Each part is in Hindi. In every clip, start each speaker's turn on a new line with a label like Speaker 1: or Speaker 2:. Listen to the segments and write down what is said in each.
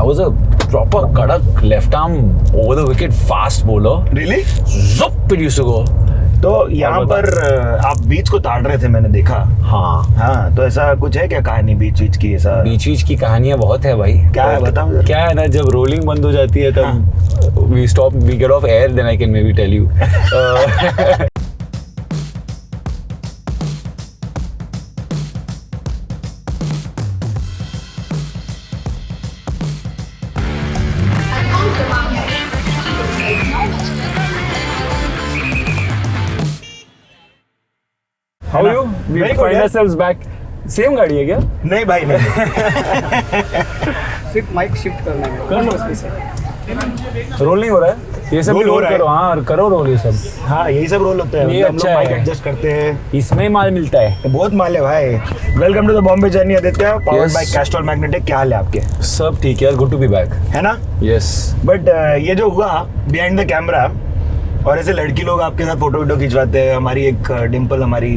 Speaker 1: was a proper kadak left arm over the wicket fast bowler.
Speaker 2: Really?
Speaker 1: Zup it used to go.
Speaker 2: तो यहाँ पर आप बीच को ताड़ रहे थे, मैंने देखा। हाँ, तो ऐसा कुछ है क्या कहानी बीच की? ऐसा
Speaker 1: बीच की कहानियां बहुत है भाई।
Speaker 2: क्या है बताओ?
Speaker 1: क्या है ना, जब रोलिंग बंद हो जाती है तब we get off air, then I can maybe tell you. How are you? We find ourselves back. Same गाड़ी है क्या?
Speaker 2: नहीं भाई नहीं।
Speaker 3: सिर्फ माइक शिफ्ट करना है।
Speaker 1: रोल नहीं हो रहा है ये सब?
Speaker 2: रोल हो रहा है।
Speaker 1: करो, हाँ करो रोल ये सब।
Speaker 2: हाँ यही सब रोल होता है।
Speaker 1: ये
Speaker 2: हम लोग
Speaker 1: अच्छा
Speaker 2: माइक
Speaker 1: है।
Speaker 2: एडजस्ट करते हैं,
Speaker 1: इसमें ही माल मिलता है।
Speaker 2: बहुत माल है भाई। Welcome to the Bombay journey Aditya, powered
Speaker 1: Yes.
Speaker 2: By Castrol Magnatec. क्या हाल है आपके?
Speaker 1: सब ठीक है, गुड टू बी बैक।
Speaker 2: है ना?
Speaker 1: यस।
Speaker 2: बट ये जो हुआ बिहाइंड द कैमरा, और ऐसे लड़की लोग आपके साथ फोटो वीडियो खिंचवाते हैं। हमारी एक डिम्पल, हमारी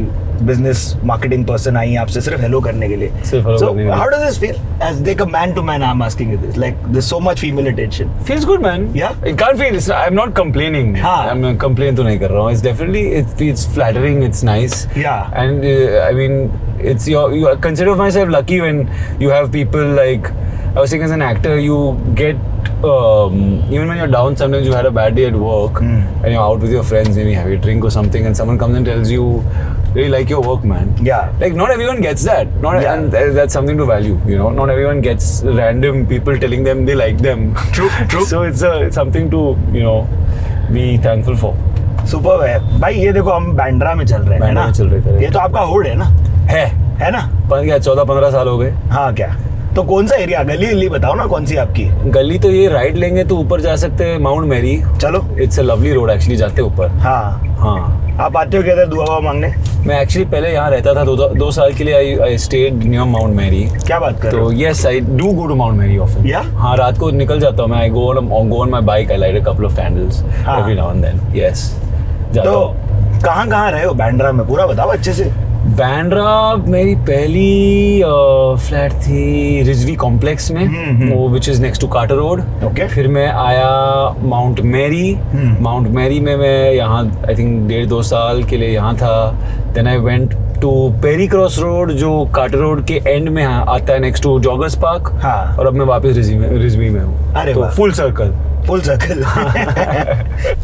Speaker 2: बिजनेस मार्केटिंग पर्सन आई है आपसे सिर्फ हेलो करने के लिए।
Speaker 1: सिर्फ hello करने के लिए।
Speaker 2: How does this feel as like a man to man? I am asking you this, like there so much female attention.
Speaker 1: Feels good, man.
Speaker 2: Yeah?
Speaker 1: It can't feel. I'm not complaining.
Speaker 2: हाँ.
Speaker 1: I'm complain तो नहीं कर रहा हूँ. It's definitely it's flattering. It's nice.
Speaker 2: Yeah.
Speaker 1: And I mean, it's you consider myself lucky when you have people like. I was saying as an actor, you get even when you're down, sometimes you had a bad day at work and you're out with your friends, maybe have a drink or something, and someone comes and tells you, really like your work, man.
Speaker 2: Yeah.
Speaker 1: Like not everyone gets that.
Speaker 2: Yeah.
Speaker 1: And that's something to value. You know, not everyone gets random people telling them they like them.
Speaker 2: True, true.
Speaker 1: So it's something to be thankful for.
Speaker 2: Super है भाई। ये देखो हम बैंड्रा में चल रहे हैं, है
Speaker 1: बैंड्रा
Speaker 2: ना?
Speaker 1: में चल रहे थे।
Speaker 2: ये तो आपका हुड है ना? है ना?
Speaker 1: क्या 14-15 साल हो गए?
Speaker 2: हाँ क्या? तो कौन सा एरिया? गली बताओ ना, कौन सी आपकी?
Speaker 1: गली तो ये राइट लेंगे तो ऊपर जा सकते हैं, माउंट मैरी।
Speaker 2: चलो।
Speaker 1: It's a lovely road actually, जाते ऊपर।
Speaker 2: हाँ। आप आते हो क्या दुआ मांगने?
Speaker 1: मैं एक्चुअली पहले यहाँ रहता था 2 साल के लिए। I stayed near Mount Mary.
Speaker 2: क्या बात कर रहे हो?
Speaker 1: तो yes, I do go to Mount Mary often. हाँ, रात को निकल जाता हूँ मैं। I go on my bike, I light a couple of candles every now and then. Yes, जाता
Speaker 2: तो
Speaker 1: हूँ।
Speaker 2: कहाँ रहे हो बैंड्रा में? पूरा बताओ अच्छे से।
Speaker 1: बैंड्रा मेरी पहली फ्लैट थी रिजवी कॉम्प्लेक्स में, वो which is next to Carter Road.
Speaker 2: Okay.
Speaker 1: फिर मैं आया माउंट मैरी। माउंट मैरी में मैं यहाँ आई थिंक 1.5-2 साल के लिए यहाँ था। Then I went to Perry Cross Road, जो कार्टर रोड के एंड में आता है, नेक्स्ट टू जॉगर्स पार्क।
Speaker 2: हाँ।
Speaker 1: और अब मैं वापस रिजवी में हूँ।
Speaker 2: अरे
Speaker 1: तो
Speaker 2: वाह।
Speaker 1: Full circle.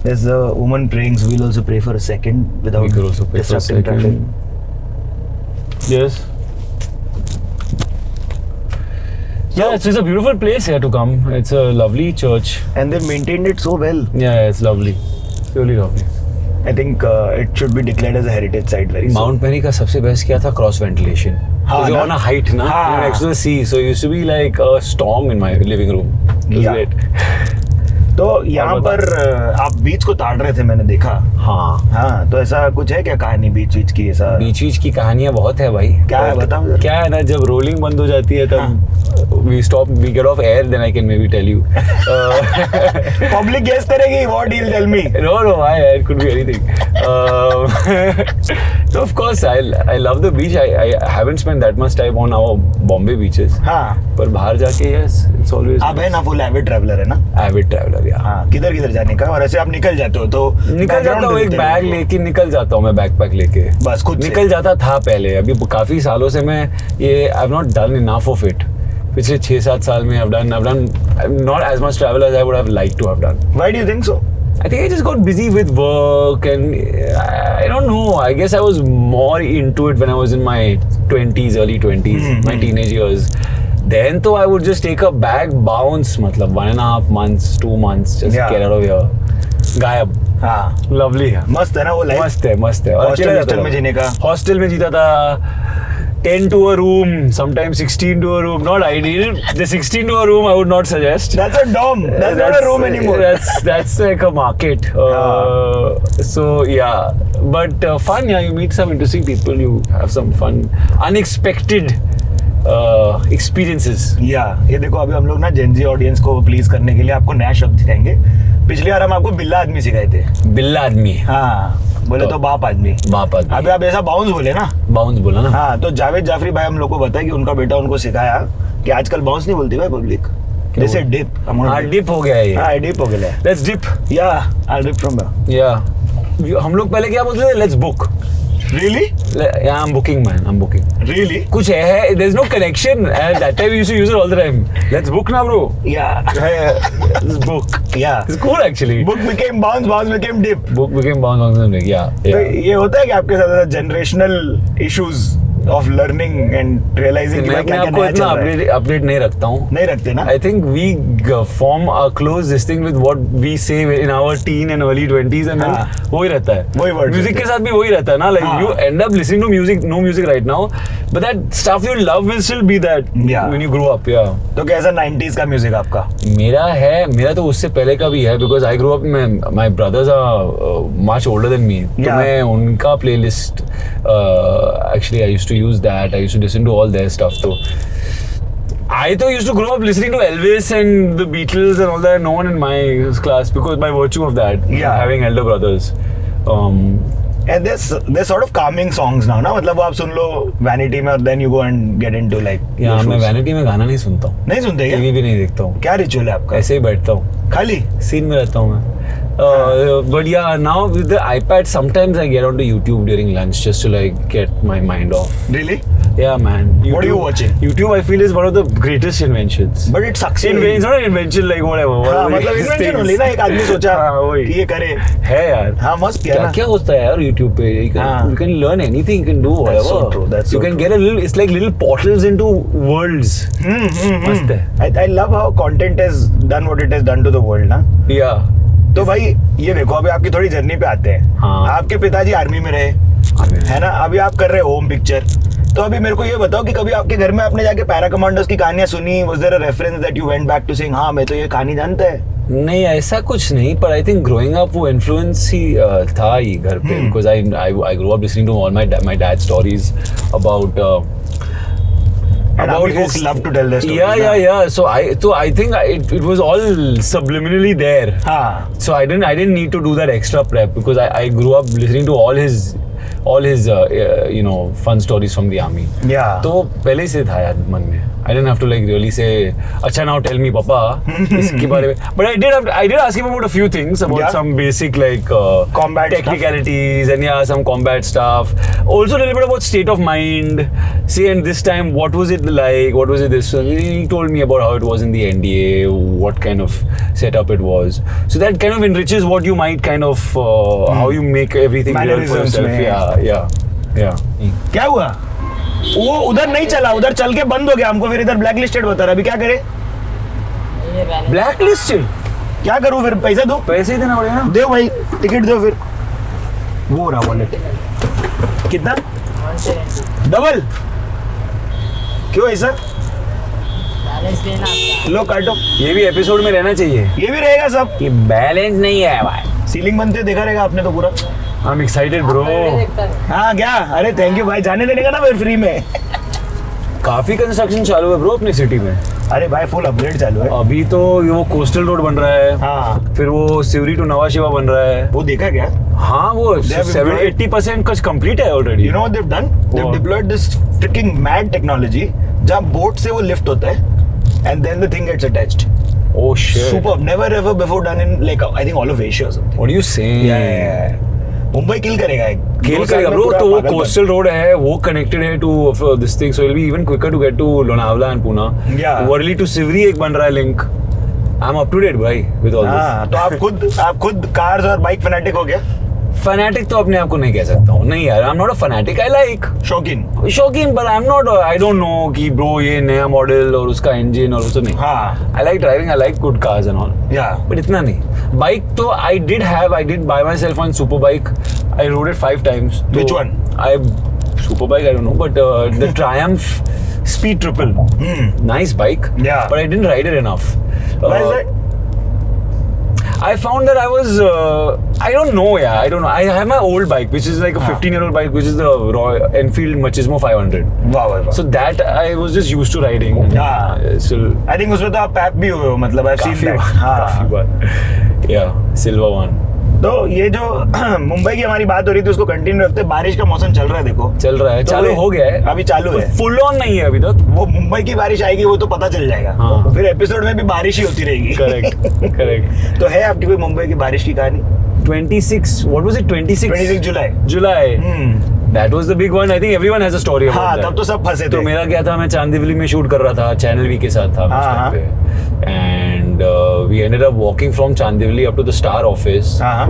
Speaker 2: There's a woman praying, so we'll also pray for a second without
Speaker 1: We could also pray for a
Speaker 2: disrupting traffic.
Speaker 1: second. Yes. Yeah, it's a beautiful place here to come. It's a lovely church.
Speaker 2: And they've maintained it so well.
Speaker 1: Yeah, it's lovely. It's really lovely.
Speaker 2: I think it should be declared as a heritage site very soon.
Speaker 1: Mount Mary का सबसे बेस्ट क्या था? Cross ventilation.
Speaker 2: हाँ,
Speaker 1: You're
Speaker 2: ना?
Speaker 1: on a height ना,
Speaker 2: हाँ.
Speaker 1: next to the sea, so it used to be like a storm in my living room. It was
Speaker 2: Yeah.
Speaker 1: great.
Speaker 2: तो यहाँ पर आप बीच को ताड़ रहे थे, मैंने देखा। हाँ, तो ऐसा कुछ है क्या कहानी बीच की? ऐसा
Speaker 1: बीच की कहानियां बहुत है भाई।
Speaker 2: क्या है बताओ जरा।
Speaker 1: क्या है ना, जब रोलिंग बंद हो जाती है तब we get off air, then I can maybe tell you.
Speaker 2: Public guess करेगी, what he'll tell me.
Speaker 1: No, it could be anything. So of course I love the beach. I haven't spent that much time on our Bombay beaches.
Speaker 2: हाँ।
Speaker 1: पर बाहर जाके yes, it's always.
Speaker 2: आप है ना फुल एविड ट्रैवलर, है ना?
Speaker 1: Avid traveler, yeah.
Speaker 2: हाँ, किधर जाने का? और ऐसे आप निकल जाते हो तो
Speaker 1: निकल जाता हूँ, एक बैग लेके निकल जाता हूँ मैं, बैकपैक लेके
Speaker 2: बस खुद से?
Speaker 1: निकल जाता था पहले। अभी काफी सालों से मैं ये I have not done enough of it. पिछले 6-7 साल में I've done not as much travel as I would have liked to have done.
Speaker 2: Why do you think so?
Speaker 1: I think I just got busy with work and I don't know. I guess I was more into it when I was in my 20s, early 20s, my teenage years. Then तो I would just take a bag, bounce, मतलब 1.5 months, 2 months, just get out of here. गायब।
Speaker 2: हाँ।
Speaker 1: Lovely है।
Speaker 2: मस्त है ना वो लाइफ?
Speaker 1: मस्त है।
Speaker 2: हॉस्टल में जीने का?
Speaker 1: हॉस्टल में जीता था। 10 to a room, sometimes 16 to a room. Not ideal. The 16 to a room I would not suggest.
Speaker 2: That's a dorm. That's not a room anymore.
Speaker 1: That's like a market. So yeah, but fun. Yeah, you meet some interesting people. You have some fun, unexpected experiences.
Speaker 2: Yeah, ये देखो अभी हम लोग ना जेनजी ऑडियंस को प्लीज करने के लिए आपको नया शब्द सिखाएंगे। पिछली बार हम आपको बिल्ला आदमी सिखाए थे।
Speaker 1: बिल्ला आदमी।
Speaker 2: हाँ, बोले तो बाप आदमी। अभी आप ऐसा बाउंस बोले ना?
Speaker 1: बाउंस बोला ना?
Speaker 2: हाँ, तो जावेद जाफरी भाई हम लोग को बताया कि उनका बेटा उनको सिखाया कि आजकल बाउंस नहीं बोलती भाई public. They said dip. I'm gonna dip.
Speaker 1: Dip हो गया है ये.
Speaker 2: हाँ, dip हो गया है.
Speaker 1: Let's dip.
Speaker 2: Yeah, I'll dip from there.
Speaker 1: Yeah. हम लोग पहले क्या बोलते थे? Let's book.
Speaker 2: Really?
Speaker 1: Yeah, I'm booking, man. I'm booking.
Speaker 2: Really?
Speaker 1: कुछ है. There's no connection. And that time we used to use it all the time. Let's book now, bro.
Speaker 2: Yeah.
Speaker 1: Let's book.
Speaker 2: Yeah.
Speaker 1: It's cool actually.
Speaker 2: Book became bounce, bounce became dip.
Speaker 1: Book became bounce. Yeah.
Speaker 2: तो ये होता है कि आपके साथ generational issues of learning and realising
Speaker 1: मैं अपने आप को इतना अपडेट नहीं रखता हूँ.
Speaker 2: नहीं रखते ना.
Speaker 1: I think we form a close this thing with what we say in our teen and early 20s and then वही रहता है.
Speaker 2: वही words
Speaker 1: Music के साथ भी वही रहता है ना. Like you end up listening to music, no music right now, but that stuff you love will still be that when you grow up. Yeah.
Speaker 2: तो कैसा 90s का म्यूजिक आपका?
Speaker 1: मेरा तो उससे पहले का भी है because I grew up में my brothers are much older than me. तो मैं उनका playlist actually I used to use that. I used to listen to all their stuff. So I used to grow up listening to Elvis and the Beatles and all that. No one in my class because by virtue of that, having elder brothers.
Speaker 2: And there's sort of calming songs now, ना? मतलब वो आप सुन लो Vanity में और then you go and get into like.
Speaker 1: Yeah, मैं Vanity में गाना नहीं सुनता हूँ.
Speaker 2: नहीं सुनते क्या?
Speaker 1: टीवी भी नहीं देखता हूँ.
Speaker 2: क्या रिचुअल है आपका?
Speaker 1: ऐसे ही बैठता हूँ.
Speaker 2: खाली?
Speaker 1: सीन में रहता हूँ मैं. But yeah, now with the iPad, sometimes I get onto YouTube during lunch just to like get my mind off.
Speaker 2: Really?
Speaker 1: Yeah, man. YouTube,
Speaker 2: what are you watching?
Speaker 1: YouTube, I feel, is one of the greatest inventions.
Speaker 2: But it sucks.
Speaker 1: It's not an invention like whatever.
Speaker 2: हाँ, मतलब invention only ना. एक आदमी सोचा कि ये करे.
Speaker 1: है यार.
Speaker 2: हाँ, मस्त किया ना.
Speaker 1: क्या होता है यार YouTube पे? You can learn anything. You can do whatever.
Speaker 2: That's so true. That's so
Speaker 1: you can get a little. It's like little portals into worlds. मस्त है.
Speaker 2: I love how content has done what it has done to the world, ना.
Speaker 1: Yeah.
Speaker 2: तो भाई ये देखो अभी आपकी थोड़ी जर्नी पे आते हैं.
Speaker 1: हाँ.
Speaker 2: आपके पिताजी आर्मी में रहे, है ना. अभी आप कर रहे हो होम पिक्चर. तो अभी मेरे को ये बताओ कि कभी आपके घर में आपने जाके पैरा कमांडोज की कहानियां सुनी? Was there a reference that you went back to saying हाँ मैं तो ये कहानी जानता है?
Speaker 1: नहीं ऐसा कुछ नहीं. पर आई थिंक ग्रोइंग अप वो इन्फ्लुएंस ही था ही घर पे because I grow up listening to all my dad stories about
Speaker 2: about folks love to tell their stories.
Speaker 1: Yeah. So I think it was all subliminally there. So I didn't need to do that extra prep because I grew up listening to all his fun stories from the army.
Speaker 2: Yeah.
Speaker 1: तो पहले से था यार मन में. I didn't have to like really say, अच्छा now tell me papa इसके बारे में. But I did ask him about a few things about some basic like
Speaker 2: combat
Speaker 1: technicalities stuff. And some combat stuff. Also a little bit about state of mind. See, and this time what was it like? What was it this? He told me about how it was in the NDA, what kind of setup it was. So that kind of enriches what you might kind of how you make everything real for yourself. Yeah.
Speaker 2: क्या हुआ? वो उधर नहीं चला, उधर चल के बंद हो गया. हमको फिर इधर ब्लैक लिस्टेड बता रहा. अभी क्या करे?
Speaker 1: ब्लैक लिस्टेड
Speaker 2: क्या करूं फिर? पैसे दो.
Speaker 1: पैसे ही देना पड़ेगा ना.
Speaker 2: दो भाई, टिकट दो फिर. वो रहा वॉलेट. कितना? डबल क्यों ऐसा? लो काटो.
Speaker 1: ये भी एपिसोड में रहना चाहिए.
Speaker 2: ये भी रहेगा सब
Speaker 1: कि बैलेंस नहीं है भाई.
Speaker 2: सीलिंग बनते देखा रहेगा आपने तो पूरा.
Speaker 1: I'm excited bro.
Speaker 2: हाँ क्या? अरे थैंक यू भाई. जाने देने का ना फिर फ्री में.
Speaker 1: काफी कंस्ट्रक्शन चालू है ब्रो अपनी सिटी में.
Speaker 2: अरे भाई फुल अपग्रेड चालू है.
Speaker 1: अभी तो वो कोस्टल रोड बन रहा है.
Speaker 2: हाँ.
Speaker 1: फिर वो सिवरी टू नवा शिवा बन रहा है.
Speaker 2: वो देखा क्या?
Speaker 1: हाँ वो 70-80% कुछ कंप्लीट है already.
Speaker 2: You know what they've done? They've deployed this freaking mad technology जहाँ बोट से वो लिफ्ट होता है and then the thing gets attached.
Speaker 1: Oh shit.
Speaker 2: Superb. Never ever before done in like I think all of Asia or something.
Speaker 1: What are you saying?
Speaker 2: Yeah. Mumbai किल करेगा.
Speaker 1: किल करेगा ब्रो. तो वो कोस्टल रोड है वो कनेक्टेड है to this thing. So it will be even quicker to get to Lonavala and Pune. Worli to Sewri एक बन रहा है link. I am up to date भाई विद ऑल दिस.
Speaker 2: तो आप खुद कार्स और बाइक फैनेटिक हो गया?
Speaker 1: फैनेटिक तो अपने आप को नहीं कह सकता हूँ. नहीं यार, I am not a fanatic. I like शौकीन but I am not. I don't know कि ब्रो ये नया मॉडल और उसका इंजन और उसको नहीं. I like driving. I like good cars and all. But इतना नहीं. बाइक तो I did by myself on super bike. I rode it 5 times.
Speaker 2: Which one?
Speaker 1: Super bike, I don't know, but the Triumph Speed Triple. Nice bike.
Speaker 2: Yeah.
Speaker 1: But I didn't ride it enough.
Speaker 2: Why is that?
Speaker 1: I found that I was, I don't know. I have my old bike, which is like a 15-year-old bike, which is the Royal Enfield Machismo 500.
Speaker 2: Wow.
Speaker 1: So that I was just used to riding. Still.
Speaker 2: I think उसमें तो आप पैप भी हुए हो. मतलब I've seen that.
Speaker 1: काफी बार. Yeah, silver one.
Speaker 2: तो ये जो मुंबई की हमारी बात हो रही थी उसको कंटिन्यू रखते, बारिश का मौसम चल रहा है, देखो
Speaker 1: चल रहा है,
Speaker 2: तो
Speaker 1: चालू हो गया है,
Speaker 2: अभी चालू है,
Speaker 1: फुल ऑन नहीं है अभी तक।
Speaker 2: वो मुंबई की बारिश आएगी वो तो पता चल जाएगा।
Speaker 1: हाँ।
Speaker 2: फिर एपिसोड में भी बारिश ही होती रहेगी।
Speaker 1: Correct correct.
Speaker 2: तो है आपकी कोई मुंबई की बारिश की कहानी?
Speaker 1: 26 what was it 26
Speaker 2: July.
Speaker 1: July that was the big one. I think everyone has a story about
Speaker 2: हाँ,
Speaker 1: that.
Speaker 2: तब तो सब फंसे
Speaker 1: तो
Speaker 2: थे।
Speaker 1: मेरा क्या था, मैं चांदीवली में शूट कर रहा था, चैनल वी के साथ था
Speaker 2: हाँ,
Speaker 1: उस टाइम पे, and we ended up walking from Chandivali up to the Star office
Speaker 2: हाँ।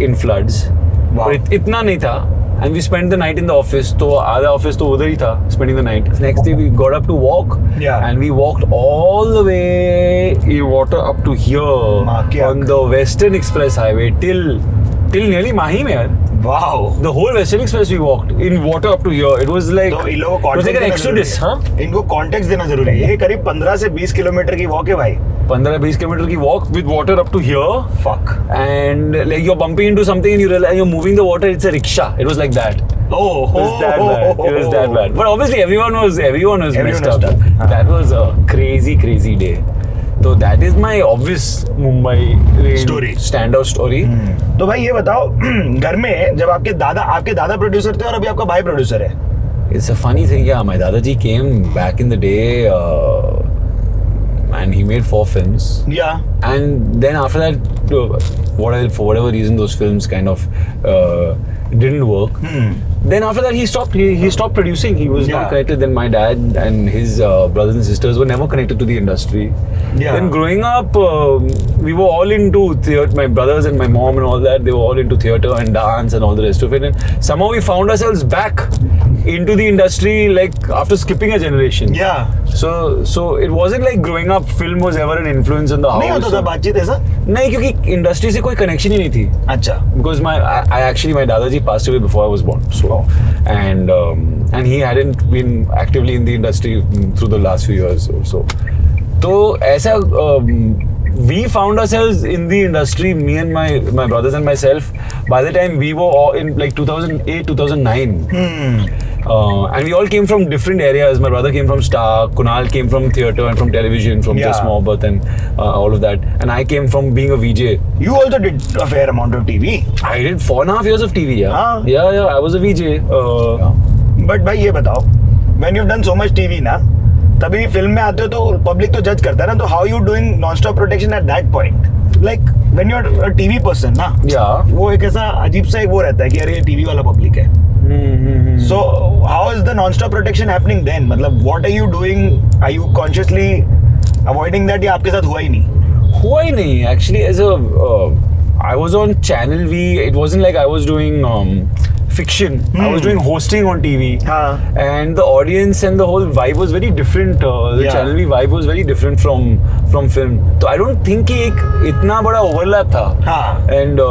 Speaker 1: In floods.
Speaker 2: Wow.
Speaker 1: और इतना नहीं था, and we spent the night in the office, तो आधा ऑफिस तो उधर ही था, spending the night. Next day we got up to walk,
Speaker 2: Yeah.
Speaker 1: and we walked all the way in water up to here on the Western Express Highway till nearly Mahi में यार।
Speaker 2: Wow.
Speaker 1: The whole Western Express we walked in water up to here. It was like
Speaker 2: तो इन लोगों को
Speaker 1: it was like an
Speaker 2: context देना
Speaker 1: exodus,
Speaker 2: जरूरी
Speaker 1: हाँ?
Speaker 2: है। इनको कॉन्टेक्स्ट देना जरूरी है। ये करीब 15 से 20 किलोमीटर की वॉक है भाई।
Speaker 1: 15-20 किलोमीटर की walk with water up to here,
Speaker 2: fuck.
Speaker 1: and like you're bumping into something and you realize you're moving the water. It's a rickshaw. It was like that.
Speaker 2: Oh,
Speaker 1: It was that bad. It was that bad. But obviously everyone was
Speaker 2: Everyone
Speaker 1: messed
Speaker 2: was
Speaker 1: up.
Speaker 2: stuck. हाँ.
Speaker 1: That was a crazy day. So that is my obvious Mumbai
Speaker 2: Story.
Speaker 1: standout story.
Speaker 2: तो भाई ये बताओ, घर में जब आपके दादा प्रोड्यूसर थे और अभी आपका भाई प्रोड्यूसर है।
Speaker 1: It's a funny thing, yeah. My Dadaji came back in the day, and he made 4 films.
Speaker 2: Yeah.
Speaker 1: And then after that, for whatever reason, those films kind of didn't work. Then after that, he stopped producing. He was not
Speaker 2: Yeah.
Speaker 1: connected. Then my dad and his brothers and sisters were never connected to the industry.
Speaker 2: Yeah.
Speaker 1: Then growing up, we were all into theatre. My brothers and my mom and all that, they were all into theatre and dance and all the rest of it. And somehow we found ourselves back into the industry, like after skipping a generation.
Speaker 2: Yeah.
Speaker 1: So it wasn't like growing up film was ever an influence in the house.
Speaker 2: नहीं होता था बातचीत ऐसा?
Speaker 1: नहीं, क्योंकि इंडस्ट्री से कोई कनेक्शन ही नहीं थी.
Speaker 2: अच्छा।
Speaker 1: Because my Dadaji passed away before I was born. So and he hadn't been actively in the industry through the last few years or so. तो ऐसा we found ourselves in the industry, me and my brothers and myself, by the time we were all in like 2008, 2009. And we all came from different areas. My brother came from Star, Kunal came from theatre and from television, from Just Mohabbat and all of that. And I came from being a VJ.
Speaker 2: You also did a fair amount of TV.
Speaker 1: I did 4.5 years of TV, yeah.
Speaker 2: हाँ.
Speaker 1: Yeah, I was a VJ.
Speaker 2: But भाई ये बताओ, when you've done so much TV ना, तभी फिल्म में आते हो तो पब्लिक तो जज करता है ना, तो how you doing non-stop protection at that point? Like when you're a TV person ना,
Speaker 1: Yeah.
Speaker 2: वो एक ऐसा अजीब सा एक वो रहता है कि यार ये TV वाला पब्लिक है. So how is the non-stop protection happening then? मतलब what are you doing? Are you consciously avoiding that या आपके साथ हुआ ही नहीं?
Speaker 1: हुआ ही नहीं. Actually, as a I was on Channel V. It wasn't like I was doing fiction. I was doing hosting on TV.
Speaker 2: हाँ.
Speaker 1: And the audience and the whole vibe was very different. The
Speaker 2: Yeah.
Speaker 1: Channel V vibe was very different from film. So I don't think कि एक इतना बड़ा overlap था.
Speaker 2: हाँ.
Speaker 1: And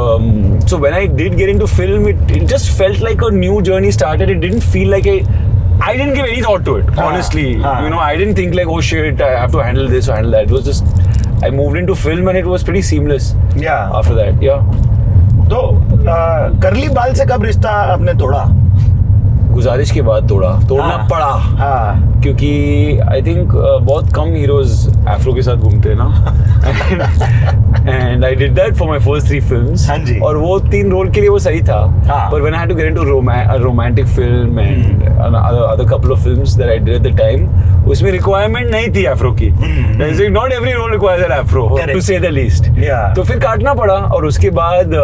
Speaker 1: so when I did get into film, it just felt like a new journey started. It didn't feel like I didn't give any thought to it, honestly.
Speaker 2: हाँ.
Speaker 1: You know, I didn't think like, oh shit, I have to handle this or handle that. It was just, I moved into film and it was pretty seamless
Speaker 2: Yeah.
Speaker 1: after that, yeah.
Speaker 2: तो करली बाल से कब रिश्ता आपने तोड़ा?
Speaker 1: गुजारिश के बाद तोड़ना
Speaker 2: हाँ.
Speaker 1: पड़ा.
Speaker 2: हाँ.
Speaker 1: क्योंकि आई थिंक बहुत कम हीरोज एफ्रो के साथ घूमते हैं ना. And I did that for my first 3 films.
Speaker 2: हाँ जी.
Speaker 1: और वो 3 रोल के लिए वो सही था.
Speaker 2: हाँ.
Speaker 1: But when I had to get into romantic film and other couple of films that I did at the time, उसमें रिक्वायरमेंट नहीं थी एफ्रो की. Not every role requires an afro to say the least.
Speaker 2: Yeah.
Speaker 1: तो फिर काटना पड़ा. और उसके बाद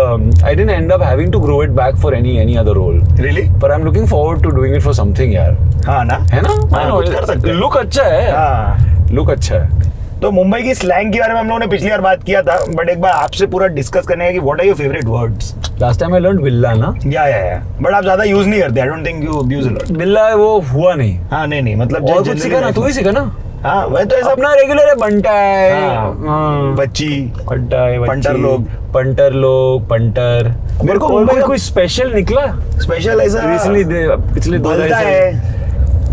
Speaker 1: I didn't end up having to grow it back for any other role.
Speaker 2: Really?
Speaker 1: पर I am looking forward to doing it for something यार.
Speaker 2: हाँ ना?
Speaker 1: है ना?
Speaker 2: हाँ, कुछ कर सकते हैं.
Speaker 1: लुक अच्छा है.
Speaker 2: हाँ.
Speaker 1: लुक अच्छा है.
Speaker 2: तो मुंबई की स्लैंग के बारे में हम लोगों ने पिछली बार बात किया था, बट एक बार आपसे पूरा डिस्कस करने का कि what are your favourite words?
Speaker 1: Last time I learn बिल्ला ना.
Speaker 2: या बट आप ज्यादा यूज नहीं करते. I don't think you use a lot.
Speaker 1: बिल्ला वो हुआ नहीं.
Speaker 2: हाँ नहीं मतलब
Speaker 1: और कुछ सीखा ना, तू ही सीखा ना.
Speaker 2: हाँ वह तो ऐसा
Speaker 1: अपना रेगुलर है. बंटा है.
Speaker 2: हाँ. बच्ची.
Speaker 1: बंटा है.
Speaker 2: पंटर लोग.
Speaker 1: पंटर.
Speaker 2: मेरे को
Speaker 1: और
Speaker 2: मुंबई का
Speaker 1: कोई स्पेशल निकला
Speaker 2: स्पेशल ऐसा
Speaker 1: रिसेंटली पिछले 2
Speaker 2: बलता है.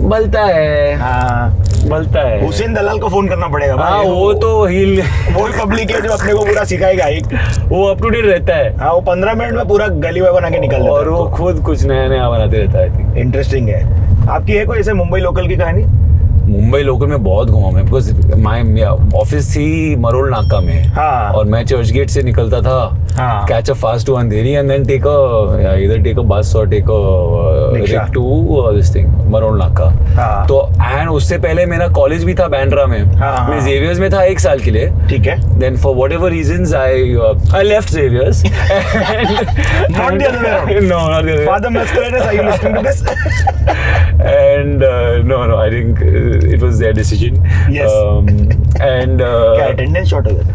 Speaker 1: बलता है.
Speaker 2: हाँ.
Speaker 1: बलता है.
Speaker 2: हुसैन दलाल को फोन करना पड़ेगा.
Speaker 1: हाँ
Speaker 2: भाई,
Speaker 1: वो तो हिल
Speaker 2: वो पब्लिक है जो अपने को पूरा सिखाएगा. एक
Speaker 1: वो अप टू डेट रहता है.
Speaker 2: हाँ वो 15 मिनट में पूरा गली वे बना के निकल देता है.
Speaker 1: और वो खुद कुछ नया बनाते रहता है.
Speaker 2: इंटरेस्टिंग है. आपकी है कोई ऐसे मुंबई लोकल की कहानी?
Speaker 1: मुंबई लोकल में बहुत घुमा मैं, बिकॉज माय ऑफिस थी मरोल नाका में,
Speaker 2: हाँ।
Speaker 1: और मैं चर्च गेट से निकलता था,
Speaker 2: हाँ।
Speaker 1: Catch a fast to Andheri and then take a bus और take a
Speaker 2: rickshaw
Speaker 1: to this thing Marol Naka.
Speaker 2: हाँ।
Speaker 1: तो एंड उससे पहले मेरा कॉलेज भी था बैंड्रा में,
Speaker 2: हाँ।
Speaker 1: मैं जेवियर्स में था 1 साल के लिए।
Speaker 2: ठीक है।
Speaker 1: Then for whatever reasons I left Xavier's.
Speaker 2: Not the other way around.
Speaker 1: No, not the other way.
Speaker 2: Father Mascarenas, are you listening to this?
Speaker 1: And no, I think it was their decision.
Speaker 2: Yes.
Speaker 1: And
Speaker 2: क्या अटेंडेंस शॉर्ट हो गया?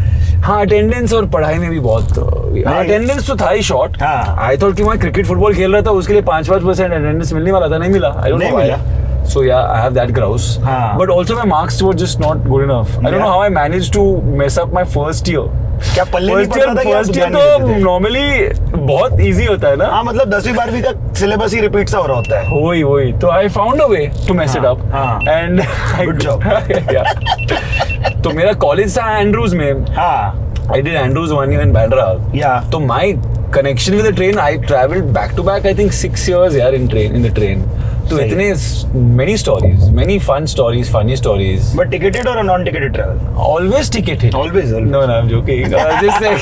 Speaker 1: हाँ, अटेंडेंस और पढ़ाई में भी बहुत अटेंडेंस तो था ही शॉर्ट।
Speaker 2: हाँ।
Speaker 1: आई थॉट कि मैं क्रिकेट फुटबॉल खेल रहा था, उसके लिए 5% अटेंडेंस मिलने वाला था, नहीं मिला। आई don't know why. So yeah, I have that grouse.
Speaker 2: हाँ.
Speaker 1: But also my marks were just not good enough. I don't know how I managed to mess up my first year.
Speaker 2: क्या पल्ले नहीं पड़ता था?
Speaker 1: फर्स्ट ईयर तो नॉर्मली बहुत इजी होता है ना।
Speaker 2: हाँ, मतलब 10वीं 12वीं का सिलेबस ही रिपीट सा हो रहा होता है।
Speaker 1: वही तो I found a way to mess it up and
Speaker 2: good job.
Speaker 1: तो मेरा कॉलेज था एंड्रूज में।
Speaker 2: हाँ,
Speaker 1: I did Andrews 1 year in Bandra.
Speaker 2: या
Speaker 1: तो my connection with the train, I travelled back to back I think 6 years यार इन द ट्रेन। तो
Speaker 2: सही।
Speaker 1: इतने many stories, many fun stories, funny stories.
Speaker 2: But ticketed और non ticketed travel?
Speaker 1: Always ticketed.
Speaker 2: Always.
Speaker 1: No, I'm joking. Just like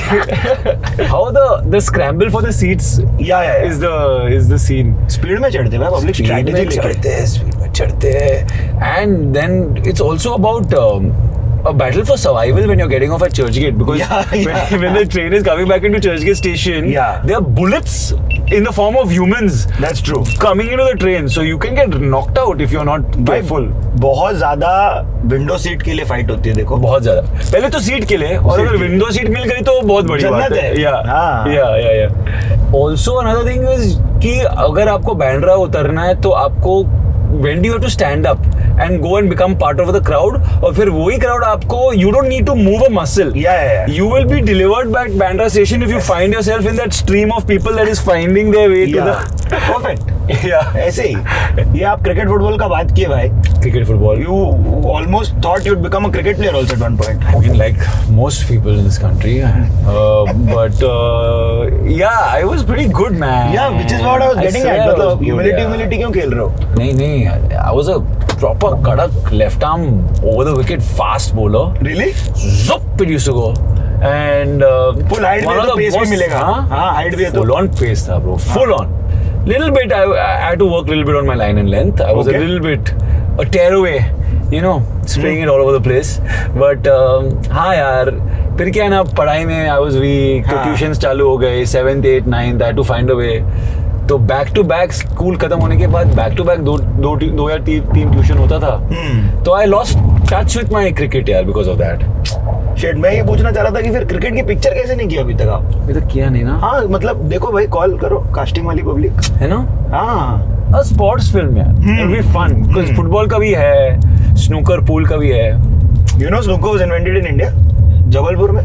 Speaker 1: how the scramble for the seats
Speaker 2: या
Speaker 1: is the scene.
Speaker 2: स्पीड में चढ़ते हैं पब्लिक स्ट्रेटजी लेके।
Speaker 1: स्पीड में चढ़ते हैं, and then it's also about a battle for survival when you're getting off at Churchgate, because when the train is coming back into Churchgate station, there are bullets in the form of humans.
Speaker 2: That's true.
Speaker 1: Coming into the train, so you can get knocked out if you're not careful.
Speaker 2: बहुत ज्यादा विंडो सीट के लिए फाइट होती है, देखो।
Speaker 1: बहुत ज्यादा, पहले तो सीट के लिए, और अगर विंडो सीट मिल गई तो बहुत बड़ी बात है। या ऑल्सो अनदर थिंग इज कि अगर आपको बैंड्रा उतरना है तो आपको when do you have to stand up and go and become part of the crowd, और फिर वही crowd आपको, you don't need to move a muscle.
Speaker 2: Yeah.
Speaker 1: You will be delivered back Bandra station if you find yourself in that stream of people that is finding their way to the
Speaker 2: perfect.
Speaker 1: Yeah.
Speaker 2: ऐसे ही ये आप क्रिकेट फुटबॉल का बात किए भाई।
Speaker 1: Cricket football.
Speaker 2: You almost thought you'd become a cricket player also at one point.
Speaker 1: I mean, like most people in this country, but yeah, I was pretty good, man.
Speaker 2: Yeah, which is what I was getting at. मतलब humility क्यों खेल रहे हो?
Speaker 1: नहीं, I was a proper kadak left arm over the wicket fast bowler.
Speaker 2: Really?
Speaker 1: Zup it used to go. And
Speaker 2: full height भी है तो pace भी मिलेगा। हाँ, height भी है तो
Speaker 1: full on pace था bro, full on. Little bit I had to work a little bit on my line and length. I was a little bit a tear away, you know, spraying it all over the place. But हाँ यार, फिर क्या है ना, पढ़ाई में I was weak, तो ट्यूशंस चालू हो गए 7th 8th 9th, I had to find a way. तो बैक टू बैक स्कूल खत्म होने के बाद बैक टू बैक दो या तीन ट्यूशन होता था। तो I lost touch with my cricket यार बिकॉज ऑफ दैट।
Speaker 2: शेट, मैं ये पूछना चाह रहा था कि फिर क्रिकेट की पिक्चर कैसे नहीं किया अभी तक आप?
Speaker 1: अभी तक किया नहीं ना।
Speaker 2: हाँ, मतलब देखो भाई, कॉल करो कास्टिंग वाली पब्लिक,
Speaker 1: है ना।
Speaker 2: हाँ,
Speaker 1: स्पोर्ट्स फिल्म यार, it will be fun because football का भी है, स्नूकर पूल का भी है।
Speaker 2: You know snooker was invented in India, Jabalpur में।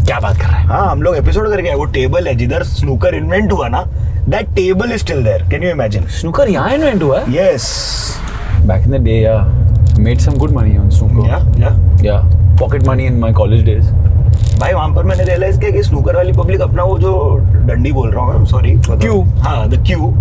Speaker 1: क्या बात कर रहे हैं?
Speaker 2: हाँ, हम लोग एपिसोड करके आए, वो टेबल है जिधर स्नूकर इन्वेंट हुआ ना, that table is still there. Can you imagine?
Speaker 1: Snooker यहाँ इन्वेंट हुआ है?
Speaker 2: Yes,
Speaker 1: back in the day yeah made some good money on snooker. Yeah pocket money in my college days.
Speaker 2: भाई वहां पर मैंने रियलाइज किया कि स्नूकर वाली पब्लिक अपना वो जो डंडी बोल रहा हूँ, सॉरी,
Speaker 1: क्यू,
Speaker 2: हाँ, the Q,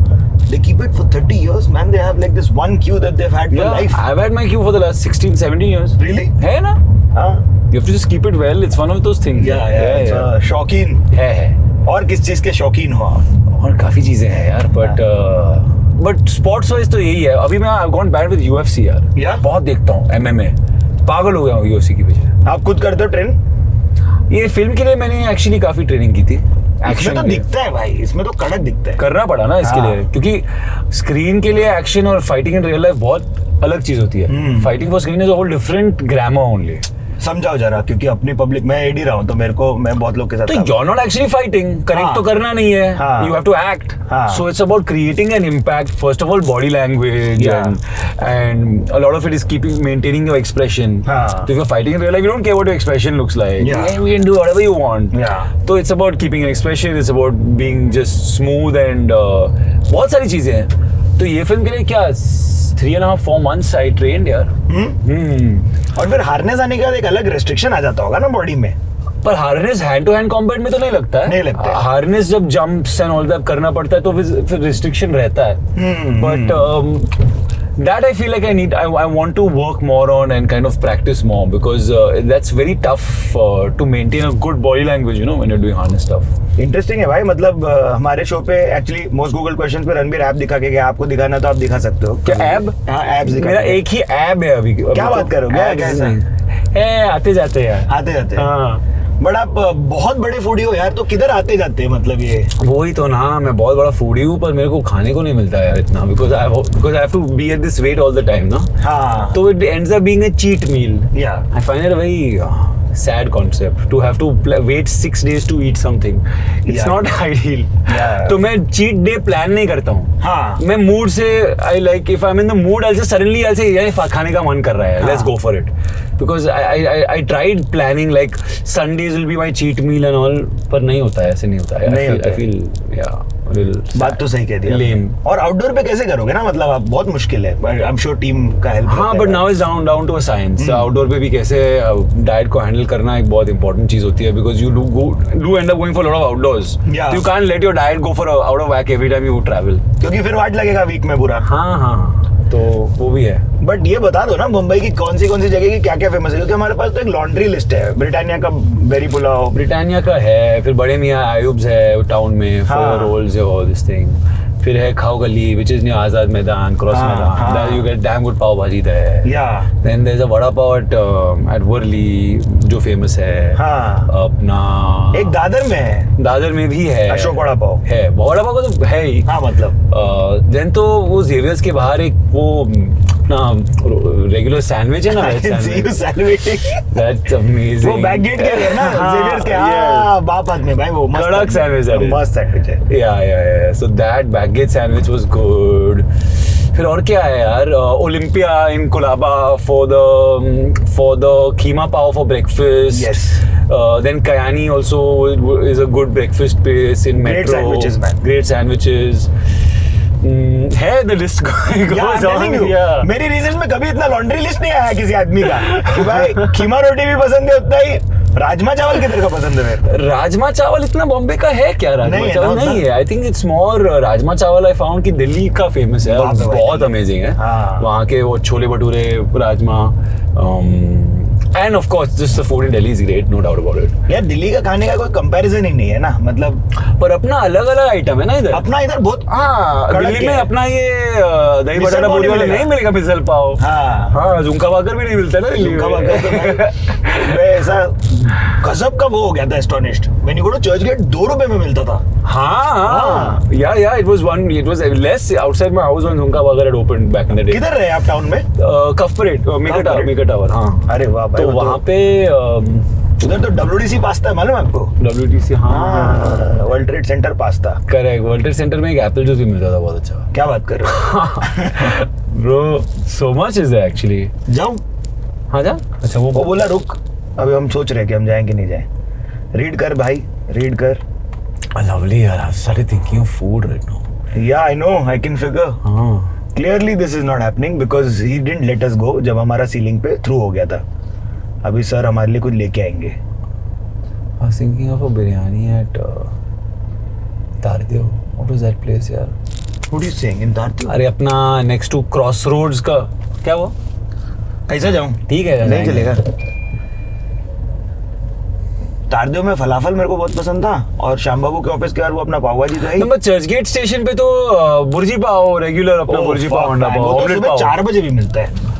Speaker 2: they keep it for 30 years, man. They have like this one queue that they've had for life.
Speaker 1: I've had my queue for the last 16-17 years.
Speaker 2: Really?
Speaker 1: है ना?
Speaker 2: हाँ,
Speaker 1: You have to just keep it well. It's one of those things.
Speaker 2: yeah. शौकीन
Speaker 1: है।
Speaker 2: और किस चीज के शौकीन हो आप?
Speaker 1: और काफी चीजें हैं यार, बट स्पोर्ट्स वाइज तो यही है। अभी मैं I got bad with UFC यार। बहुत देखता हूँ MMA, पागल हो गया हूँ UFC के पीछे।
Speaker 2: आप खुद करते हो ट्रेन?
Speaker 1: ये फिल्म के लिए मैंने एक्चुअली काफी ट्रेनिंग की थी।
Speaker 2: इसमें तो दिखता है भाई, इसमें तो कड़क दिखता है।
Speaker 1: करना पड़ा ना इसके लिए, क्योंकि स्क्रीन के लिए एक्शन और फाइटिंग इन रियल लाइफ बहुत अलग चीज होती है। Fighting for screen is a whole different grammar only.
Speaker 2: समझाओ जरा, क्योंकि अपनी पब्लिक, मैं एडी रहा हूँ तो मैं बहुत लोग के साथ,
Speaker 1: तो you are not actually fighting, connect तो करना नहीं है, you have to act. So it's about creating an impact, first of all body language and a lot of it is keeping maintaining your expression. तो if you are fighting in real life, you don't care what your expression looks like, you can do whatever you want. तो it's about keeping an expression, it's about being just smooth and बहुत सारी चीजें हैं। तो ये फिल्म के लिए क्या 3.5-4 months आई ट्रेन्ड यार।
Speaker 2: और फिर हारनेस आने के बाद एक अलग रेस्ट्रिक्शन आ जाता होगा ना बॉडी में।
Speaker 1: पर harness hand to hand combat में तो नहीं लगता है।
Speaker 2: नहीं लगता है।
Speaker 1: हार्नेस जब जंप्स एंड ऑल दैट करना पड़ता है तो फिर रिस्ट्रिक्शन रहता है। But That I feel like I want to work more on and kind of practice more because that's very tough to maintain a good body language, you know, when you're doing harness stuff.
Speaker 2: Interesting है भाई, मतलब हमारे शो पे एक्चुअली मोस्ट गूगल क्वेश्चंस पे रणबीर ऐप दिखा के गया, आपको दिखाना तो आप दिखा सकते हो।
Speaker 1: क्या ऐप?
Speaker 2: हाँ, ऐप्स दिखा।
Speaker 1: मेरा एक ही ऐप है अभी।
Speaker 2: क्या बात करोगे? कैसा
Speaker 1: है? आते जाते यार,
Speaker 2: आते जाते।
Speaker 1: हाँ।
Speaker 2: बट आप बहुत बड़े फूडी हो यार, तो किधर आते जाते हैं, मतलब ये
Speaker 1: वही तो ना, मैं बहुत बड़ा फूडी हूँ पर मेरे को खाने को नहीं मिलता यार इतना, because I have to be at this weight all the time ना।
Speaker 2: हाँ,
Speaker 1: तो it ends up being a cheat meal.
Speaker 2: Yeah
Speaker 1: I find it a very sad concept to have to wait 6 days to eat something. It's
Speaker 2: Yeah.
Speaker 1: not ideal.
Speaker 2: Yeah.
Speaker 1: तो मैं cheat day plan नहीं करता हूँ।
Speaker 2: हाँ,
Speaker 1: मैं मूड से I like if I'm in the mood I'll just suddenly I'll say यार खाने का मन कर रहा है, let's go for it. Because I tried planning like Sundays will be my cheat meal and all, पर नहीं होता है, ऐसे नहीं होता है।
Speaker 2: नहीं होता
Speaker 1: I feel yeah.
Speaker 2: बात तो सही कह दी
Speaker 1: Lame.
Speaker 2: और आउटडोर पे कैसे करोगे ना, मतलब आप बहुत मुश्किल है, आई एम श्योर टीम का हेल्प।
Speaker 1: हाँ, but now is down to a science. Outdoor पे भी कैसे डाइट को हैंडल करना एक बहुत इंपॉर्टेंट चीज होती है, because you do end up going for lot of outdoors.
Speaker 2: Yeah.
Speaker 1: You can't let your diet go for out of whack every time you travel,
Speaker 2: क्योंकि फिर वाट लगेगा वीक में पूरा।
Speaker 1: हाँ, तो वो भी है।
Speaker 2: बट ये बता दो ना, मुंबई की कौन सी जगह की क्या क्या फेमस है, क्योंकि हमारे पास तो एक लॉन्ड्री लिस्ट है। ब्रिटानिया का बेरी पुलाव,
Speaker 1: ब्रिटानिया का है, फिर बड़े मियाँ आयुब्स है टाउन में,
Speaker 2: हाँ।
Speaker 1: 4 rolls है, all this thing। फिर है खाओ गली which is near Azad Maidan, cross
Speaker 2: हाँ,
Speaker 1: मैदान,
Speaker 2: हाँ।
Speaker 1: यू गेट डैम गुड पाव भाजी there।
Speaker 2: या
Speaker 1: Then there's a vada pav at Worli जो फेमस है।
Speaker 2: हाँ,
Speaker 1: अपना
Speaker 2: एक दादर में है,
Speaker 1: दादर में भी है
Speaker 2: अशोक वड़ा पाव
Speaker 1: है, वड़ा पाव तो है ही।
Speaker 2: हाँ, मतलब
Speaker 1: देन तो वो जेवियर्स के बाहर एक वो अपना रेगुलर सैंडविच है ना, दैट्स अमेजिंग।
Speaker 2: वो बैक गेट के लिए ना,
Speaker 1: हाँ,
Speaker 2: जेवियर्स के,
Speaker 1: yeah.
Speaker 2: हाँ, बापत में भाई, वो मस्त
Speaker 1: कड़क sandwich है।
Speaker 2: मस्त सैंडविच है।
Speaker 1: या so that baggage sandwich was good. फिर और क्या है यार, Olympia in Colaba for the keema pav for breakfast.
Speaker 2: Yes.
Speaker 1: Then Kayani also is a good breakfast place in
Speaker 2: Great
Speaker 1: Metro.
Speaker 2: sandwiches, man.
Speaker 1: Great sandwiches. है the list goes
Speaker 2: Yeah, I'm telling
Speaker 1: on.
Speaker 2: you,
Speaker 1: Yeah.
Speaker 2: मेरी रीजन में कभी इतना लॉन्ड्री लिस्ट नहीं आया किसी आदमी का कि भाई खीमा रोटी भी पसंद है उतना ही, राजमा चावल किधर का पसंद है मेरे।
Speaker 1: राजमा चावल इतना बॉम्बे का है क्या? राजमा
Speaker 2: नहीं है
Speaker 1: चावल
Speaker 2: ना,
Speaker 1: नहीं है। I think it's more rajma चावल आई फाउंड कि दिल्ली का फेमस है,
Speaker 2: बाप रे भाई,
Speaker 1: बहुत अमेजिंग है।
Speaker 2: हाँ।
Speaker 1: वहाँ के वो chole bhature, rajma, and of course just the food in Delhi is great, no doubt about it.
Speaker 2: यार दिल्ली का खाने का कोई कंपैरिजन ही नहीं है ना, मतलब
Speaker 1: पर अपना अलग अलग आइटम है ना इधर।
Speaker 2: अपना इधर बहुत
Speaker 1: हाँ,
Speaker 2: कड़क
Speaker 1: दिल्ली में
Speaker 2: है।
Speaker 1: अपना ये दही
Speaker 2: मिसल
Speaker 1: बटाटा
Speaker 2: पाव
Speaker 1: पूरी
Speaker 2: नहीं
Speaker 1: वाला
Speaker 2: मिलेगा।
Speaker 1: नहीं मिलेगा, मिसल पाव।
Speaker 2: हाँ,
Speaker 1: हाँ, झुमका भाकर भी नहीं मिलता ना दिल्ली
Speaker 2: झुमका
Speaker 1: में।
Speaker 2: भाकर तो मैं ऐसा गजब का वो हो गया था, astonished when you go to Churchgate 2 रुपए में मिलता था।
Speaker 1: हाँ, yeah, it was less outside my house when झुमका Bhaker had opened back in the day.
Speaker 2: किधर रहे आप टाउन में?
Speaker 1: कफ परेड,
Speaker 2: Parade?
Speaker 1: मेका टावर, हाँ।
Speaker 2: अरे वाह भाई,
Speaker 1: तो
Speaker 2: वो
Speaker 1: वहाँ पे
Speaker 2: उधर तो WTC पास्ता है, मालूम है आपको?
Speaker 1: WTC, हाँ,
Speaker 2: world trade centre pasta.
Speaker 1: Correct. World trade centre में एक एप्पल जूस भी मिलता था, बहुत अच्छा।
Speaker 2: क्या बात कर रहे हो?
Speaker 1: Bro so much is that actually.
Speaker 2: जाऊं?
Speaker 1: हाँ जा। अच्छा
Speaker 2: वो
Speaker 1: वो
Speaker 2: बोला रुक, अभी हम सोच रहे हैं कि हम जाएं कि नहीं जाएं। रीड कर भाई, रीड कर।
Speaker 1: लवली यार, I started thinking of food right now.
Speaker 2: Yeah I know, I can figure.
Speaker 1: हाँ,
Speaker 2: clearly this is not happening because he didn't let us go जब हमारा सीलिंग पे थ्रू हो गया था। अभी सर हमारे लिए कुछ लेके आएंगे।
Speaker 1: I was thinking of a biryani at Tardeo. What was that place यार?
Speaker 2: What you saying in Tardeo?
Speaker 1: अरे अपना नेक्स्ट टू क्रॉस रोड्स का क्या वो?
Speaker 2: ऐसा जाऊं?
Speaker 1: ठीक है,
Speaker 2: नहीं
Speaker 1: जाएंगे।
Speaker 2: चलेगा। तारदेव में फलाफल मेरे को बहुत पसंद था, और श्याम बाबू के ऑफिस के बाहर वो अपना पाव भाजी तो है ही।
Speaker 1: नंबर चर्च गेट स्टेशन पे तो बुर्जी पाव रेगुलर, अपना बुर्जी पाव, अंडा पाव,
Speaker 2: वो तो
Speaker 1: ऑमलेट
Speaker 2: सुबह
Speaker 1: पाव।
Speaker 2: 4 बजे भी मिलता है।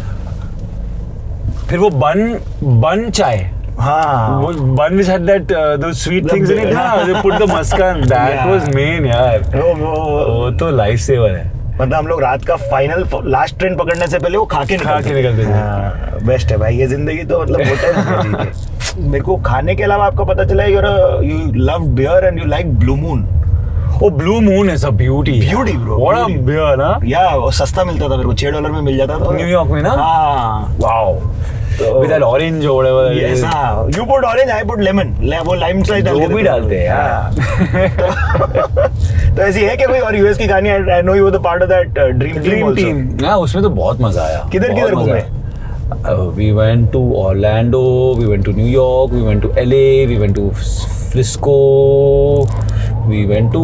Speaker 1: फिर वो बन चाय,
Speaker 2: हाँ,
Speaker 1: वो bun which had that those sweet things in it, हाँ, they put the muskan, that
Speaker 2: Yeah.
Speaker 1: was main यार।
Speaker 2: वो
Speaker 1: वो तो लाइफ सेवर है।
Speaker 2: मतलब हम लोग रात का फाइनल लास्ट ट्रेन पकड़ने से पहले वो खा के
Speaker 1: निकलते थे।
Speaker 2: हाँ, बेस्ट है भाई, ये जिंदगी तो मतलब होटल में जी के। मेरे को खाने के अलावा आपको पता चला you love beer and you like Blue Moon.
Speaker 1: वो Blue Moon is a beauty.
Speaker 2: Beauty, bro,
Speaker 1: What a
Speaker 2: beauty.
Speaker 1: beer ना?
Speaker 2: या वो सस्ता मिलता था मेरे को, $6 में मिल जाता था
Speaker 1: न्यूयॉर्क में ना?
Speaker 2: हाँ,
Speaker 1: wow. With that orange or whatever that
Speaker 2: yes,
Speaker 1: is.
Speaker 2: हाँ, you put orange, I put lemon, वो लाइम स्लाइस
Speaker 1: जो भी डालते हैं यार।
Speaker 2: तो ऐसी है क्या कोई और यूएस की कहानी? I know you were the part of that dream team.
Speaker 1: हाँ, उसमें तो बहुत मजा आया।
Speaker 2: किधर
Speaker 1: बहुत
Speaker 2: घूमे?
Speaker 1: मजा आया। We went to Orlando, we went to New York, we went to LA, we went to Frisco, we went to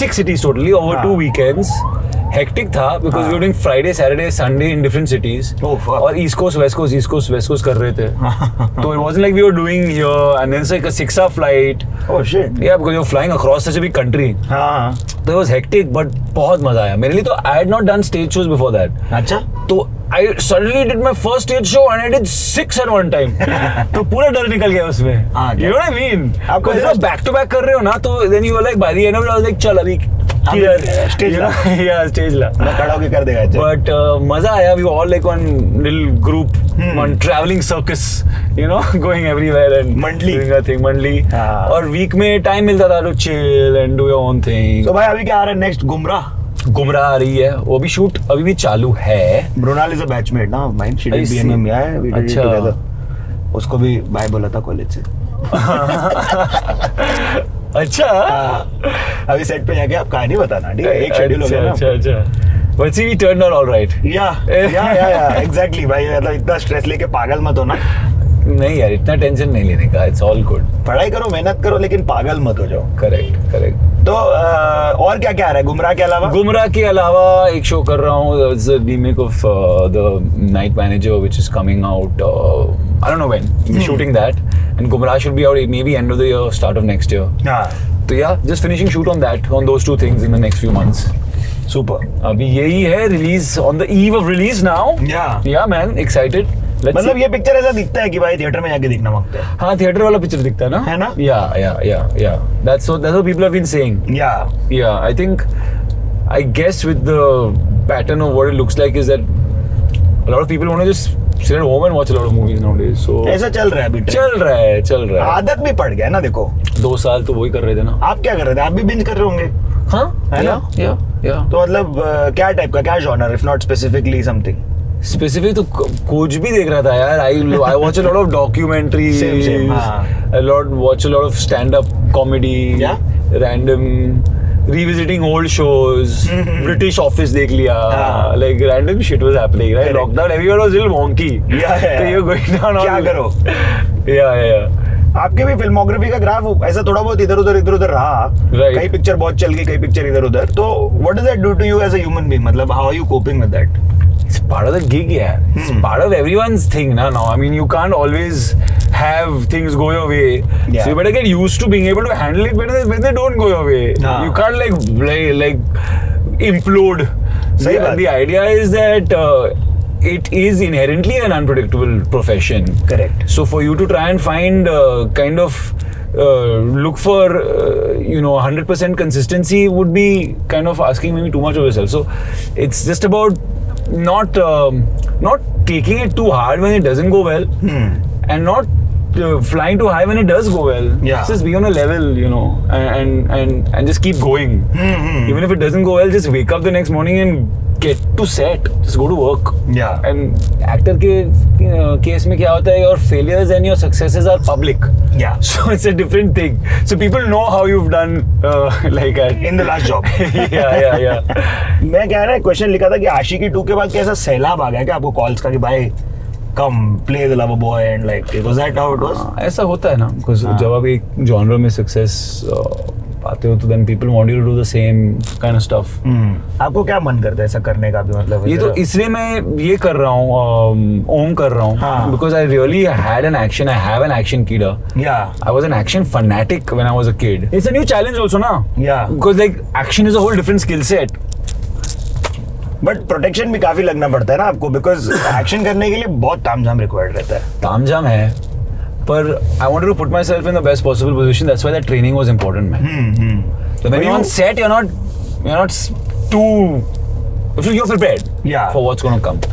Speaker 1: 6 cities totally over
Speaker 2: हाँ.
Speaker 1: 2 weekends. हेक्टिक था because we were doing Friday Saturday Sunday in different cities
Speaker 2: Oh, fuck.
Speaker 1: और ईस्ट कोस्ट वेस्ट कोस्ट कर रहे थे तो it wasn't like we were doing here and then it's like a 6 hour flight
Speaker 2: Oh shit.
Speaker 1: yeah because you're flying across such a big country
Speaker 2: हाँ.
Speaker 1: तो it was hectic but बहुत मजा आया मेरे लिए तो I had not done stage shows before that
Speaker 2: अच्छा.
Speaker 1: तो I suddenly did my first stage show and I did 6 at one time तो पूरा डर निकल गया उसमें
Speaker 2: हाँ,
Speaker 1: you know what I mean
Speaker 2: आपको
Speaker 1: जब आप back to back कर रहे हो ना तो then you were like by the end of it I was like चल अभी
Speaker 2: stage ला.
Speaker 1: yeah stage ला
Speaker 2: मैं खड़ा होके कर देगा अच्छा.
Speaker 1: but मजा आया we were all like one little group one traveling circus you know going everywhere and
Speaker 2: Monthly.
Speaker 1: doing a thing monthly
Speaker 2: हाँ.
Speaker 1: और week में time मिलता था to chill and do your own thing
Speaker 2: तो भाई अभी क्या आ रहा है नेक्स्ट? गुमराह.
Speaker 1: गुमराह आ रही है वो भी शूट अभी भी चालू है
Speaker 2: ब्रुनाल इज अ बैचमेट ना mind. She
Speaker 1: I
Speaker 2: did
Speaker 1: see.
Speaker 2: BMM या वी डिड
Speaker 1: अच्छा.
Speaker 2: टुगेदर. उसको भी बाय बोला था कॉलेज से.
Speaker 1: अच्छा
Speaker 2: अभी सेट पे जाके आप कहानी बताना. ठीक है, एक शेड्यूल हो गया ना.
Speaker 1: अच्छा but see we turned out all right
Speaker 2: या एग्जैक्टली भाई. मतलब इतना स्ट्रेस लेके पागल मत होना.
Speaker 1: नहीं यार इतना टेंशन नहीं लेने का इट्स ऑल गुड
Speaker 2: पढ़ाई करो, मेहनत करो, लेकिन पागल मत हो जाओ.
Speaker 1: करेक्ट
Speaker 2: तो और क्या क्या आ रहा है गुमराह के अलावा?
Speaker 1: गुमराह के अलावा एक शो कर रहा हूँ it's the remake of the Night Manager which is coming out I don't know when we shooting that and Gumraah should be out maybe end of the year start of next year.
Speaker 2: हाँ.
Speaker 1: तो yeah just finishing shoot on that on those two things in the next few months.
Speaker 2: Super.
Speaker 1: अभी यही है release on the eve of release now. Yeah man excited.
Speaker 2: मतलब ये पिक्चर ऐसा दिखता है कि भाई थिएटर में जाके देखना मांगते हैं.
Speaker 1: हाँ थिएटर वाला पिक्चर दिखता है ना.
Speaker 2: है ना?
Speaker 1: या that's what people have been saying.
Speaker 2: या
Speaker 1: I think I guess with the pattern of what it looks like is that a lot of people want to just sit at home and watch a lot of movies nowadays. So
Speaker 2: ऐसा चल रहा है अभी.
Speaker 1: चल रहा है.
Speaker 2: आदत भी पड़ गया ना. देखो
Speaker 1: 2 साल तो वही कर रहे थे ना.
Speaker 2: आप क्या कर रहे थे? आप भी बिंज कर रहे होंगे.
Speaker 1: हाँ
Speaker 2: है ना?
Speaker 1: या
Speaker 2: तो मतलब क्या टाइप का, क्या genre, if not specifically something?
Speaker 1: Specific तो कुछ भी देख रहा था यार. I watch a lot of documentaries.
Speaker 2: Same, हाँ.
Speaker 1: watch a lot of stand-up comedy.
Speaker 2: Yeah?
Speaker 1: Random revisiting old shows. British Office देख लिया.
Speaker 2: हाँ.
Speaker 1: Like random shit was happening. Right?
Speaker 2: Correct.
Speaker 1: Lockdown, everyone was a little wonky.
Speaker 2: Yeah.
Speaker 1: So you're going down.
Speaker 2: क्या करो?
Speaker 1: Yeah.
Speaker 2: आपके भी फिल्मोग्राफी का ग्राफ ऐसा थोड़ा बहुत इधर उधर रहा.
Speaker 1: Right.
Speaker 2: कई पिक्चर बहुत चल गई, कई पिक्चर इधर उधर. तो what does that do to you as a human being? मतलब how are you coping with that?
Speaker 1: It's part of the gig, yeah. It's part of everyone's thing now. I mean, you can't always have things go your way.
Speaker 2: Yeah.
Speaker 1: So you better get used to being able to handle it when they don't go your way.
Speaker 2: हाँ.
Speaker 1: You can't like implode.
Speaker 2: सही बात.
Speaker 1: The idea is that it is inherently an unpredictable profession.
Speaker 2: Correct.
Speaker 1: So for you to try and find kind of look for 100% consistency would be kind of asking maybe too much of yourself. So it's just about not taking it too hard when it doesn't go well, and not flying too high when it does go well.
Speaker 2: Yeah.
Speaker 1: Just be on a level, and just keep going. Even if it doesn't go well, just wake up the next morning and get to set. Just go to work.
Speaker 2: Yeah.
Speaker 1: And actor के case में क्या होता है, your failures and your successes are public.
Speaker 2: Yeah.
Speaker 1: So it's a different thing. So people know how you've done like
Speaker 2: In the last job.
Speaker 1: yeah.
Speaker 2: मैं कह रहा है क्वेश्चन लिखा था कि आशिकी 2 के बाद कैसा सैलाब आ गया क्या आपको कॉल्स का कि भाई come play the lover boy and like was that how it was?
Speaker 1: ऐसा होता है ना बिकॉज जब आप एक जॉनर में सक्सेस पाते हो तो then people want you to do the same kind of stuff.
Speaker 2: आपको क्या मन करता है ऐसा करने का भी? मतलब
Speaker 1: ये तो इसलिए मैं ये कर रहा हूँ ओम कर रहा हूँ because I really had an action. I have an action कीडर.
Speaker 2: Yeah
Speaker 1: I was an action fanatic when I was a kid. It's a new challenge also, na?
Speaker 2: Yeah.
Speaker 1: Because like action is a whole different skill set.
Speaker 2: But protection भी काफी लगना पड़ता है ना आपको, बिकॉज एक्शन करने के लिए बहुत तामझाम रिक्वायर्ड रहता है.
Speaker 1: तामझाम है, पर I wanted to put myself in the best possible position. That's why that training was important, man. So when you're on set, you're not too. You're prepared.
Speaker 2: Yeah.
Speaker 1: For what's going to come.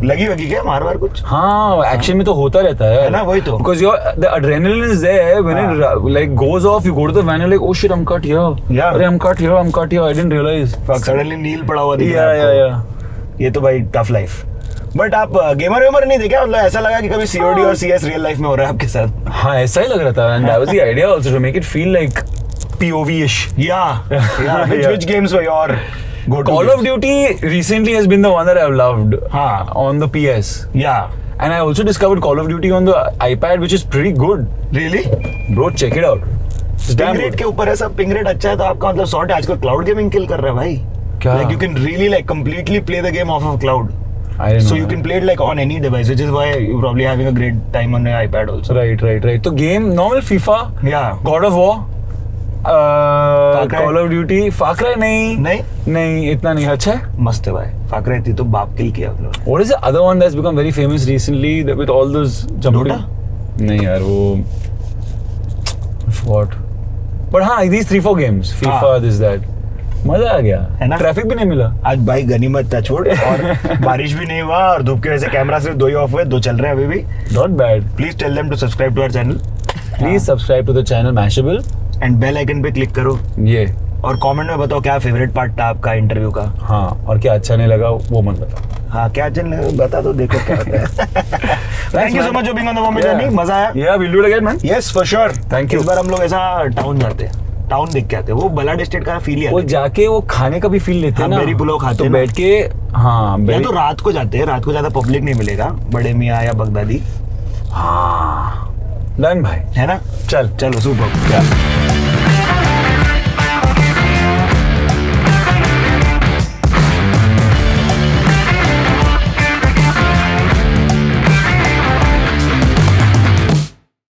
Speaker 2: लगी वगी क्या मार वार कुछ?
Speaker 1: हाँ, एक्शन में तो होता रहता है
Speaker 2: ना, वही तो.
Speaker 1: Because the adrenaline is there when it like goes off. You go to the van and like, oh shit, I'm cut here.
Speaker 2: Yeah.
Speaker 1: अरे I'm cut here. I didn't realize.
Speaker 2: Suddenly नील पड़ा हुआ दिख रहा है आपको. ये तो भाई टफ लाइफ. बट आप गेमर वेमर नहीं थे क्या? मतलब ऐसा लगा कि कभी COD और CS रियल लाइफ में हो रहा है आपके साथ?
Speaker 1: हाँ, ऐसा ही लग रहा था. And that was the idea also to make it feel like POV-ish.
Speaker 2: Yeah. Which games were your go-to?
Speaker 1: Call of Duty recently has been the one that I've loved on the PS.
Speaker 2: Yeah.
Speaker 1: And I also discovered Call of Duty on the iPad, which is pretty good.
Speaker 2: Really?
Speaker 1: Bro, check it out. It's damn
Speaker 2: ping rate
Speaker 1: good.
Speaker 2: के ऊपर है सब. पिंग रेट अच्छा है तो आपका मतलब सॉर्ट है. आजकल क्लाउड गेमिंग किल कर रहा है भाई.
Speaker 1: क्या?
Speaker 2: Like you can really like completely play the game off of cloud.
Speaker 1: I don't know.
Speaker 2: So you can play it like on any device, which is why you're probably having a great time on your iPad also.
Speaker 1: Right. तो game normal FIFA,
Speaker 2: Yeah.
Speaker 1: God of War,
Speaker 2: Far Cry?
Speaker 1: Call of Duty, Far Cry नहीं इतना नहीं अच्छा है.
Speaker 2: मस्त है भाई. Far Cry थी तो बाप किल किया हम लोग.
Speaker 1: What is the other one that's become very famous recently with all those jumping?
Speaker 2: Dota?
Speaker 1: नहीं यार वो what? But हाँ these 3-4 games, FIFA,
Speaker 2: हाँ.
Speaker 1: this that. मजा आ गया.
Speaker 2: है ना?
Speaker 1: ट्रैफिक भी नहीं मिला.
Speaker 2: आज भाई गनीमत था छोड़ और बारिश भी नहीं हुआ और धूप की वजह से कैमरा सिर्फ 2 ही ऑफ हुए, 2 चल रहे हैं अभी भी.
Speaker 1: Not bad.
Speaker 2: Please tell them to subscribe to our channel
Speaker 1: Please subscribe to the channel Mashable.
Speaker 2: And bell icon पे क्लिक करो
Speaker 1: ये
Speaker 2: और कमेंट में बताओ क्या फेवरेट पार्ट था आपका इंटरव्यू का.
Speaker 1: हाँ और क्या अच्छा नहीं लगा वो मत बताओ.
Speaker 2: हाँ क्या चल बता दो, देखो क्या होता है. Thank you so much for being on the Bombay journey. मजा आया.
Speaker 1: Yeah, we'll do it again, man.
Speaker 2: Yes for sure.
Speaker 1: Thank you.
Speaker 2: इस बार हम लोग ऐसा टाउन जाते हैं, टाउन देख के आते हैं. वो बलाड स्टेट का फील ही
Speaker 1: वो
Speaker 2: आता है.
Speaker 1: जाके वो खाने का भी फील लेते हैं
Speaker 2: हाँ,
Speaker 1: ना.
Speaker 2: बेरी पुलाव खाते
Speaker 1: तो
Speaker 2: हैं ना.
Speaker 1: बैठ के हाँ
Speaker 2: या
Speaker 1: बेरी
Speaker 2: तो रात को जाते हैं, रात को ज्यादा पब्लिक नहीं मिलेगा, बड़े मियाँ या बगदादी.
Speaker 1: हाँ डन भाई.
Speaker 2: है ना.
Speaker 1: चल
Speaker 2: चलो सुपर.